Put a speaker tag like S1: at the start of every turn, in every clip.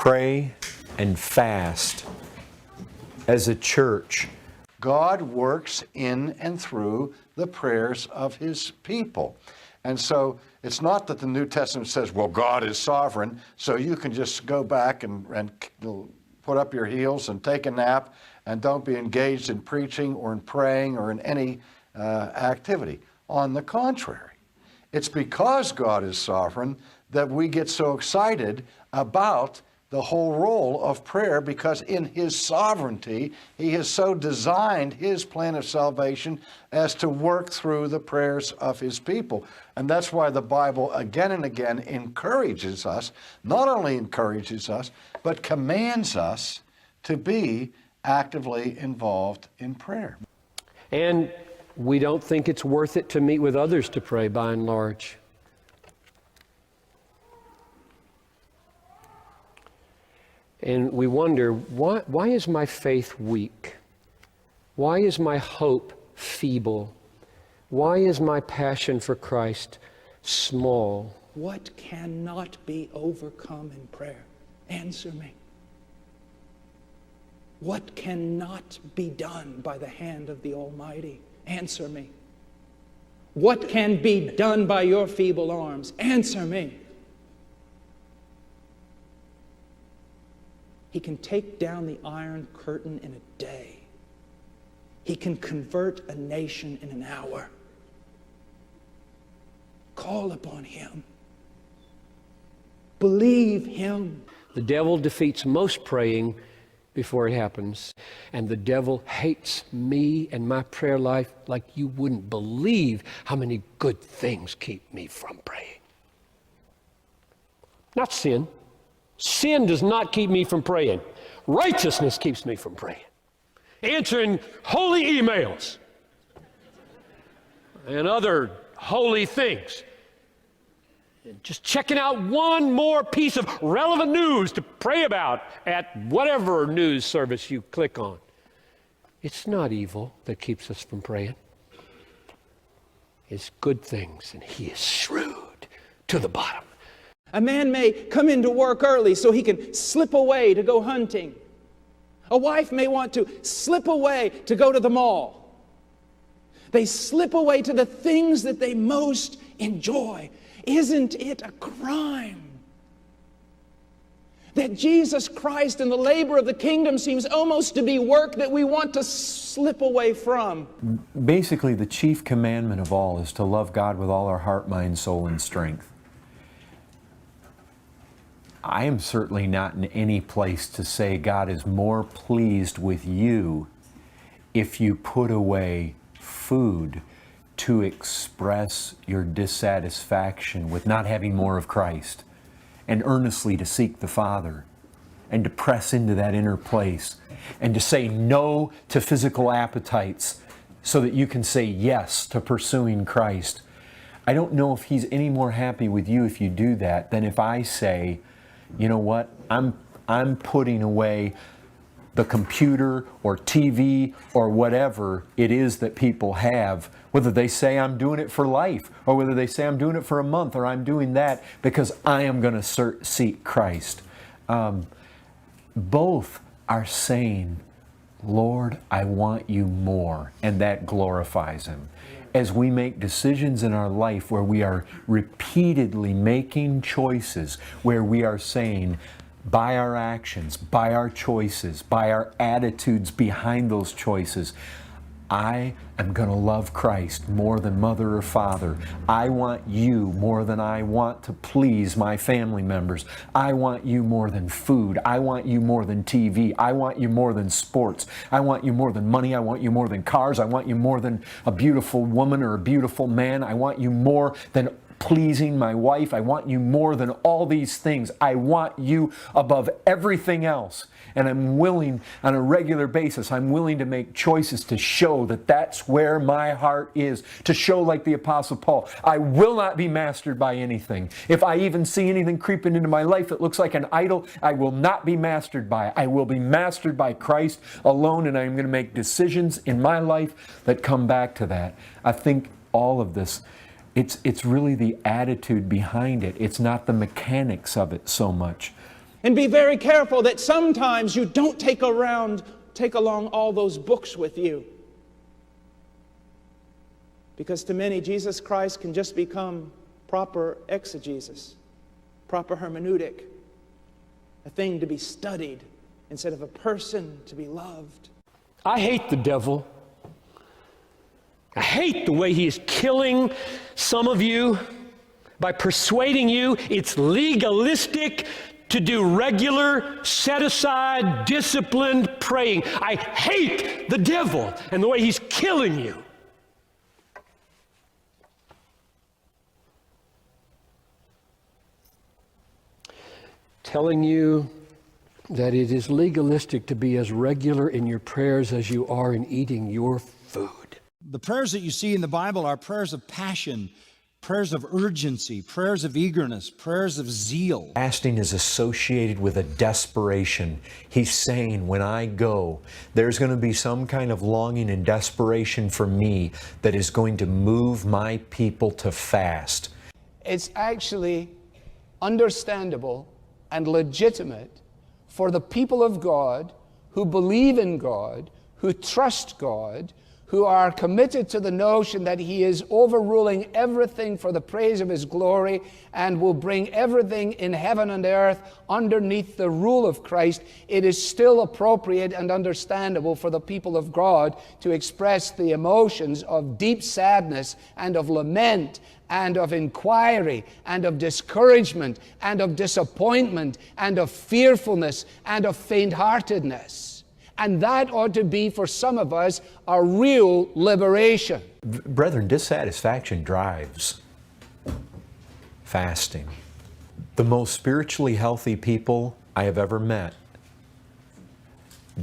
S1: pray and fast as a church.
S2: God works in and through the prayers of His people. And so it's not that the New Testament says, well, God is sovereign, so you can just go back and put up your heels and take a nap and don't be engaged in preaching or in praying or in any activity. On the contrary, it's because God is sovereign that we get so excited about the whole role of prayer, because in His sovereignty, He has so designed His plan of salvation as to work through the prayers of His people. And that's why the Bible again and again encourages us, not only encourages us, but commands us to be actively involved in prayer.
S3: And we don't think it's worth it to meet with others to pray, by and large. And we wonder, why is my faith weak? Why is my hope feeble? Why is my passion for Christ small?
S4: What cannot be overcome in prayer? Answer me. What cannot be done by the hand of the Almighty? Answer me. What can be done by your feeble arms? Answer me. He can take down the Iron Curtain in a day. He can convert a nation in an hour. Call upon Him. Believe Him.
S3: The devil defeats most praying before it happens. And the devil hates me and my prayer life like you wouldn't believe how many good things keep me from praying. Not sin. Sin does not keep me from praying. Righteousness keeps me from praying. Answering holy emails and other holy things. And just checking out one more piece of relevant news to pray about at whatever news service you click on. It's not evil that keeps us from praying. It's good things, and He is shrewd to the bottom.
S4: A man may come into work early so he can slip away to go hunting. A wife may want to slip away to go to the mall. They slip away to the things that they most enjoy. Isn't it a crime that Jesus Christ and the labor of the kingdom seems almost to be work that we want to slip away from?
S1: Basically, the chief commandment of all is to love God with all our heart, mind, soul, and strength. I am certainly not in any place to say God is more pleased with you if you put away food to express your dissatisfaction with not having more of Christ, and earnestly to seek the Father and to press into that inner place and to say no to physical appetites so that you can say yes to pursuing Christ. I don't know if He's any more happy with you if you do that than if I say, you know what, I'm putting away the computer or TV or whatever it is that people have, whether they say I'm doing it for life or whether they say I'm doing it for a month or I'm doing that because I am going to seek Christ. Both are saying, Lord, I want you more, and that glorifies Him. As we make decisions in our life where we are repeatedly making choices, where we are saying, by our actions, by our choices, by our attitudes behind those choices, I am going to love Christ more than mother or father. I want you more than I want to please my family members. I want you more than food. I want you more than TV. I want you more than sports. I want you more than money. I want you more than cars. I want you more than a beautiful woman or a beautiful man. I want you more than pleasing my wife. I want you more than all these things. I want you above everything else. And I'm willing, on a regular basis, I'm willing to make choices to show that that's where my heart is. To show, like the Apostle Paul, I will not be mastered by anything. If I even see anything creeping into my life that looks like an idol, I will not be mastered by it. I will be mastered by Christ alone, and I'm going to make decisions in my life that come back to that. I think all of this, it's really the attitude behind it. It's not the mechanics of it so much.
S4: And be very careful that sometimes you don't take along all those books with you. Because to many, Jesus Christ can just become proper exegesis, proper hermeneutic, a thing to be studied instead of a person to be loved.
S3: I hate the devil. I hate the way he is killing some of you by persuading you it's legalistic to do regular, set-aside, disciplined praying. I hate the devil and the way he's killing you. Telling you that it is legalistic to be as regular in your prayers as you are in eating your food.
S5: The prayers that you see in the Bible are prayers of passion, prayers of urgency, prayers of eagerness, prayers of zeal.
S1: Fasting is associated with a desperation. He's saying, when I go, there's going to be some kind of longing and desperation for me that is going to move my people to fast.
S6: It's actually understandable and legitimate for the people of God who believe in God, who trust God, who are committed to the notion that He is overruling everything for the praise of His glory and will bring everything in heaven and earth underneath the rule of Christ. It is still appropriate and understandable for the people of God to express the emotions of deep sadness and of lament and of inquiry and of discouragement and of disappointment and of fearfulness and of faint-heartedness. And that ought to be, for some of us, a real liberation.
S1: Brethren, dissatisfaction drives fasting. The most spiritually healthy people I have ever met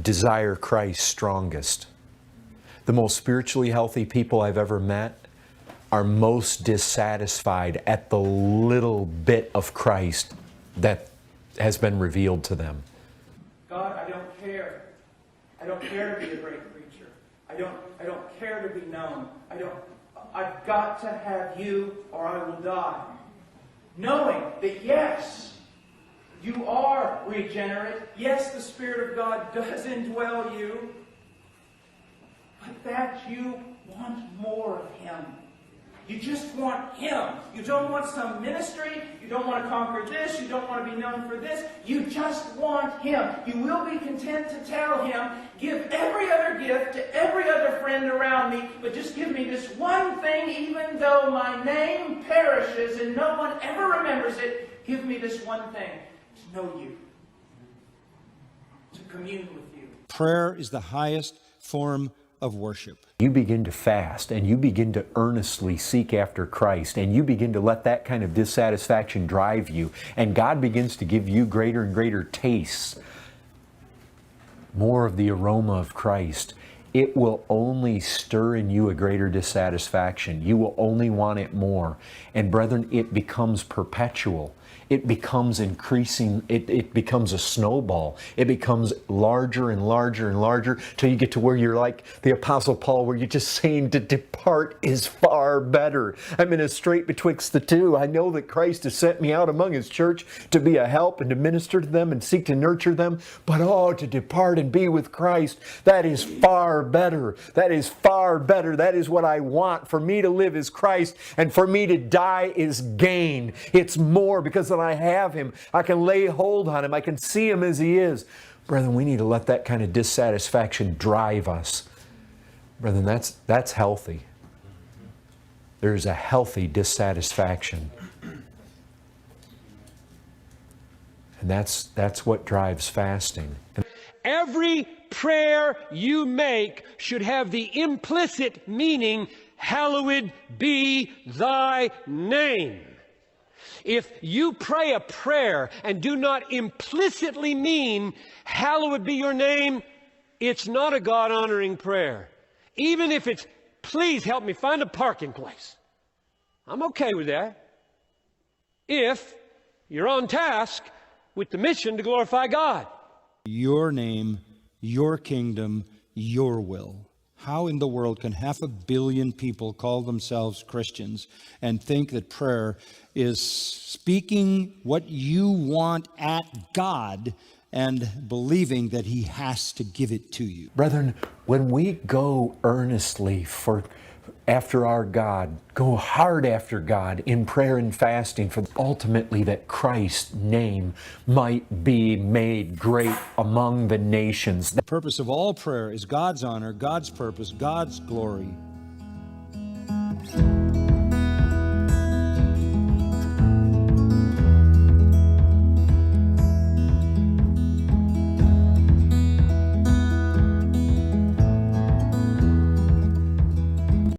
S1: desire Christ strongest. The most spiritually healthy people I've ever met are most dissatisfied at the little bit of Christ that has been revealed to them.
S7: God, I don't care. I don't care to be a great preacher. I don't care to be known. I've got to have you or I will die. Knowing that yes, you are regenerate. Yes, the Spirit of God does indwell you. But that you want more of Him. You just want Him. You don't want some ministry. You don't want to conquer this. You don't want to be known for this. You just want Him. You will be content to tell Him, give every other gift to every other friend around me, but just give me this one thing, even though my name perishes and no one ever remembers it. Give me this one thing, to know you, to commune with you.
S5: Prayer is the highest form of worship.
S1: You begin to fast and you begin to earnestly seek after Christ and you begin to let that kind of dissatisfaction drive you, and God begins to give you greater and greater tastes, more of the aroma of Christ. It will only stir in you a greater dissatisfaction. You will only want it more. And brethren, it becomes perpetual. It becomes increasing, it becomes a snowball. It becomes larger and larger and larger till you get to where you're like the Apostle Paul, where you're just saying to depart is far better. I'm in a strait betwixt the two. I know that Christ has sent me out among His church to be a help and to minister to them and seek to nurture them. But oh, to depart and be with Christ, that is far better. That is far better. That is what I want. For me to live is Christ, and for me to die is gain. It's more, because then I have Him. I can lay hold on Him. I can see Him as He is. Brethren, we need to let that kind of dissatisfaction drive us. Brethren, that's healthy. There's a healthy dissatisfaction. And that's what drives fasting.
S3: Every prayer you make should have the implicit meaning, hallowed be thy name. If you pray a prayer and do not implicitly mean, hallowed be your name, it's not a God-honoring prayer. Even if it's, please help me find a parking place. I'm okay with that. If you're on task with the mission to glorify God.
S5: Your name, your kingdom, your will. How in the world can 500 million people call themselves Christians and think that prayer is speaking what you want at God and believing that He has to give it to you?
S1: Brethren, when we go earnestly after our God, go hard after God in prayer and fasting for ultimately that Christ's name might be made great among the nations.
S5: The purpose of all prayer is God's honor, God's purpose, God's glory.